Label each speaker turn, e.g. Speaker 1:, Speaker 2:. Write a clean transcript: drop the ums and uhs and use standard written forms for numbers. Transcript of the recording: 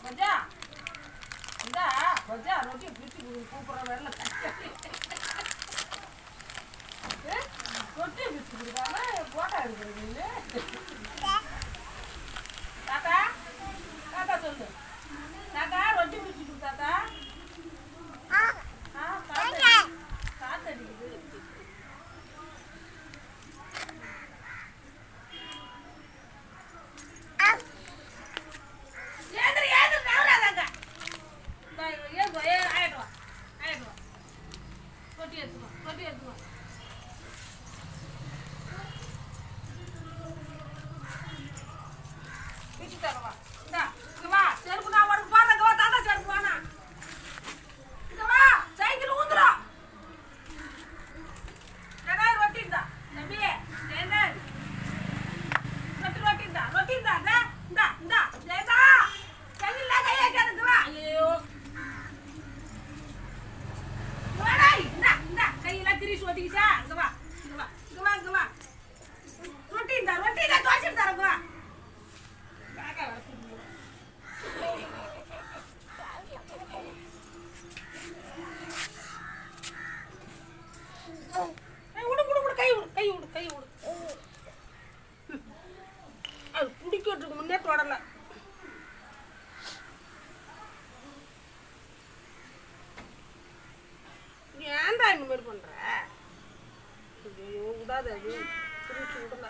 Speaker 1: கொஞ்சா இந்தா கொஞ்சா ரொட்டி பிடிச்சி கூப்பிட்ற வரல ரொட்டி பிடிச்சி கொடுக்காம போட்டா எடுக்கிறது தாத்தா தாத்தா சொல்லு தாத்தா ரொட்டி பிடிச்சி கொடு தாத்தா காத்தடிக்குது முன்னே தொடல ஏன்டா இந்த மாதிரி பண்ற விடாது அது விடல